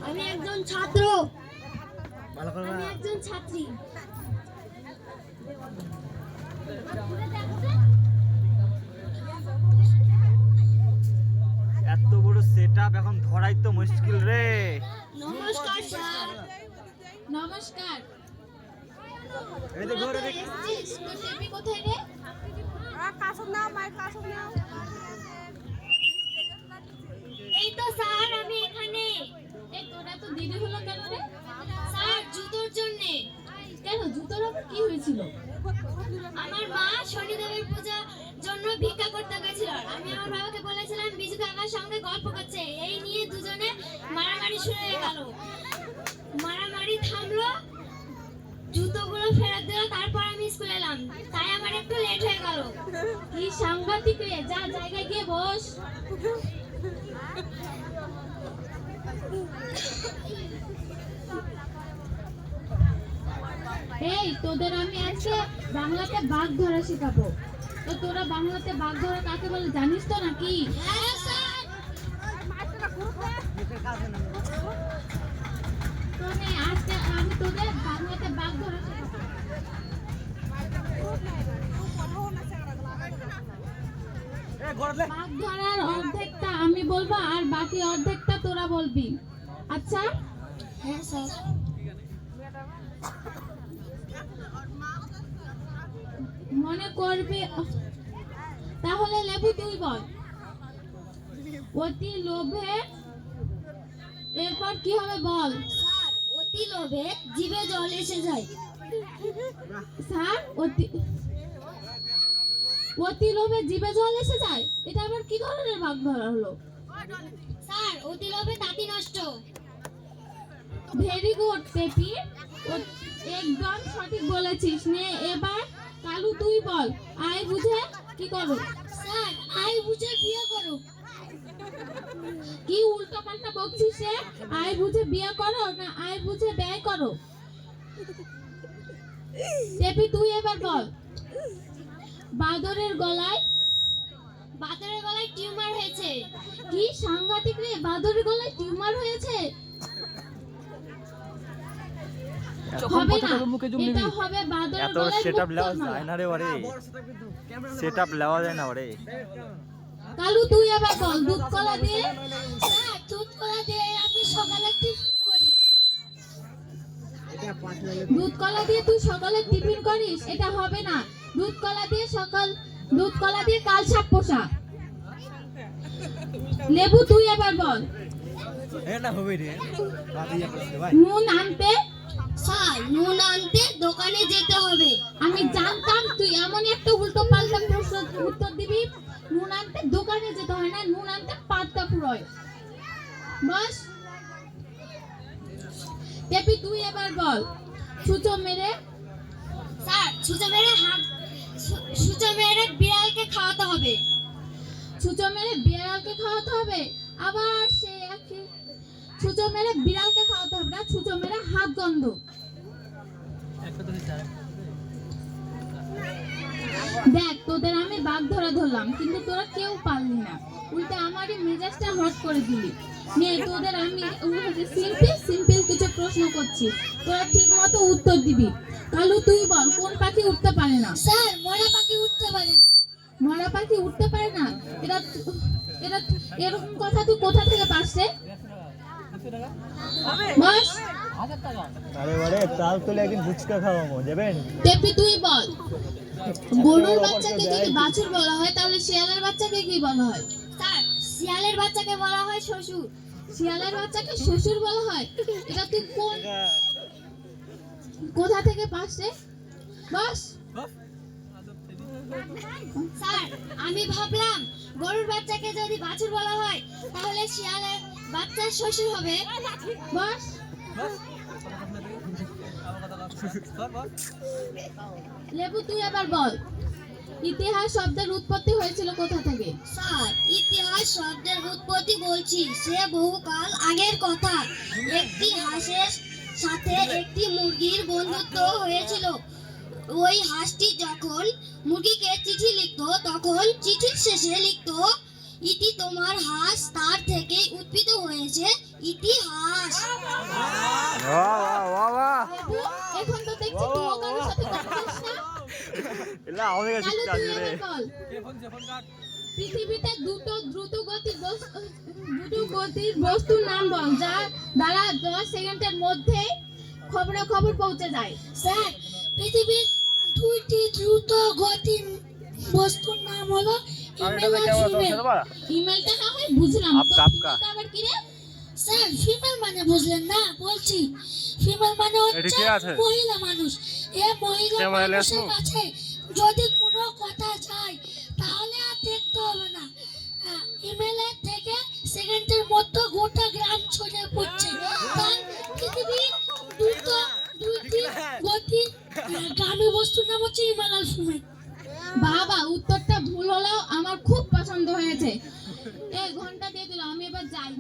আমি একজন ছাত্র। ভালো করে আমি একজন ছাত্রী। এত বড় সেটআপ এখন ধরাই তো মুশকিল রে। নমস্কার স্যার। নমস্কার। এই যে ঘরে দেখ তোর টেপি কোথায় রে? কাসব নাও মাই কাসব নাও। এই তো স্যার আমি এখানে। এই তোরা তো দেরি হলো কেন রে? স্যার জুতোর জন্য। কেন জুতোর আবার কি হয়েছিল? আমার মা শনিদেবের পূজার জন্য ভিক্ষা করতে গেছিল। আমি আমার বাবাকে বলেছিলাম বিজু কাকার সঙ্গে গল্প করছে, এই নিয়ে দুজনে মারামারি শুরু হয়ে গেল। মারামারি থামলো, জুতোগুলো ফেরত দিল, তারপর আমি স্কুলে এলাম, তাই আমার একটু লেট হয়ে গেল। কি সাংঘাতিক রে, যা জায়গায় গিয়ে বস। এই তোদের আমি আজকে বাংলাতে বাঘ ধরা শেখাবো। তো তোরা বাংলাতে বাঘ ধরা কাকে বলে জানিস তো নাকি? হ্যাঁ স্যার। তো নে আজকে আমি তোদের বাংলাতে বাঘ ধরা শেখাবো। বাঘ ধরার অর্ধেকটা আমি বলবো আর বাকি অর্ধেকটা তোরা বলবি, আচ্ছা? হ্যাঁ স্যার। মনে করবি তাহলে লেবু তুই বল। অতি লোভে এরপর কি হবে বল। স্যার অতি লোভে জিভে জল এসে যায়। স্যার অতি লোভে জিভে জল এসে যায়, এটা আবার কি ধরনের বাঘ ধরা হলো? স্যার অতি লোভে তাঁতি নষ্ট। ভেরি গুড টেপি, একদম সঠিক বলেছিস। নে এবার কালু তুই বল, আয় বুঝে কি করো? স্যার আয় বুঝে বিয়ে করো। কি উল্টো পাল্টা বকছিস রে? আয় বুঝে বিয়ে করো না আয় বুঝে ব্যয় করো? টেপি তুই এবার বল। বাদরের গলায় টিউমার হয়েছে। কি সাংঘাতিক রে, বাদরের গলায় টিউমার হয়েছে? হবে না, এটা হবে বাদরের এত গলায় সেটআপ মুক্তোর লেওয়া মালা। যায় না রে ওরে। সেটআপ লেওয়া যায় না ওরে। কালু তুই এবার বল। দুধ কলা দিয়ে দুধ কলা দিয়ে আমি সকালে টিফিন করি। দুধ কলা দিয়ে তুই সকালে টিফিন করিস, এটা হবে না। দুধ কলা দিয়ে কাল সাপ পোষা। লেবু তুই এবার বল। এটা হবে রে। নুন আনতে স্যার নুন আনতে দোকানে যেতে হবে। আমি জানতাম তুই এমন একটা উল্টো পাল্টা প্রশ্ন উত্তর দিবি। নুন আনতে দোকানে যেতে হয় না, নুন আনতে পান্তা ফুরোয়। বস। টেপি তুই এবার বল। ছুঁচো মেরে স্যার ছুঁচো মেরে বিড়ালকে খাওয়াতে হবে। ছুঁচো মেরে বিড়ালকে খাওয়াতে হবে, আবার সে একই। ছুঁচো মেরে বিড়ালকে খাওয়াতে হবে না, ছুঁচো মেরে হাত গন্ধ। দেখ তোদের আমি বাঘ ধরলাম, কিন্তু তোরা কেউ পারলি না, উল্টে আমারই মেজাজটা হট করে দিলি। নে তোদের আমি সিম্পল কিছু প্রশ্ন করছি, তোরা ঠিক মতো উত্তর দিবি। কালু তুই বল, কোন পাখি উঠতে পারে না? স্যার মরা পাখি উঠতে পারে না। মরা পাখি উঠতে পারে না? এটা এরকম কথা তুই কোথা থেকে পাস রে? বস। আরে ওরে চাল তুলে একদিন ফুচকা খাওয়াবো, যাবেন? টেপি তুই বল। গরুর বাচ্চাকে যদি বাছুর বলা হয় তাহলে শিয়ালের বাচ্চাকে কি বলা হয়? স্যার শিয়ালের বাচ্চাকে বলা হয় শ্বশুর। শিয়ালের বাচ্চাকে শ্বশুর বলা হয়, এটা তুই কোথা থেকে পাস রে? বস। স্যার আমি ভাবলাম গরুর বাচ্চাকে যদি বাছুর বলা হয় তাহলে শিয়ালের বাচ্চার শ্বশুর হবে। বস। লেবু তুই এবার বল। ইতিহাস শব্দের উৎপত্তি হয়েছিল কোথা থেকে? স্যার ইতিহাস শব্দের উৎপত্তি বলছি সে বহুকাল আগের কথা। একটি হাঁসের সাথে একটি মুরগির বন্ধুত্ব হয়েছিল। ওই হাঁসটি যখন মুরগিকে চিঠি লিখতো তখন চিঠির শেষে লিখতো, ইতি তোমার হাঁস, তার থেকে উদ্ভিদ হয়েছে ইতিহাস। বাহ বাহ বাহ বাবু, এখন তো দেখছি তুইও কারোর সাথে কথা বলিস না। এলা আমাদের কাছে কালু, শিখতে তুই আসবে রে এবার বল। পৃথিবীতে দুটো দ্রুত গতির বস্তুর নাম বল যার দ্বারা 10 সেকেন্ডের মধ্যে খবরাখবর পৌঁছে যায়। স্যার, পৃথিবীর দুইটি দ্রুত গতির বস্তুর নাম হলো ইমেল আর ফিমেল। ইমেলটা না হয় বুঝলাম, তো আপকা। ফিমেলটা আবার কি রে? স্যার, ফিমেল মানে বুঝলেন না? বলছি, ফিমেল মানে হচ্ছে ঠিক আছে। মহিলা মানুষ। মহিলা সে মানে মানুষের লেসমু। কাছে যদি কোনো কথা যায় তাহলে আর দেখতে হবে না। ইমেলের থেকে সেকেন্ডের মধ্যে গোটা গ্রাম ছড়িয়ে পড়ছে। তাই পৃথিবীর দুইটি গতির গামী বস্তুর নাম হচ্ছে ইমেল আর ফিমেল। বাবা, উত্তরটা ভুল হলেও আমার খুব পছন্দ হয়েছে। এই ঘন্টা দিয়ে দিল, আমি এবার যাই।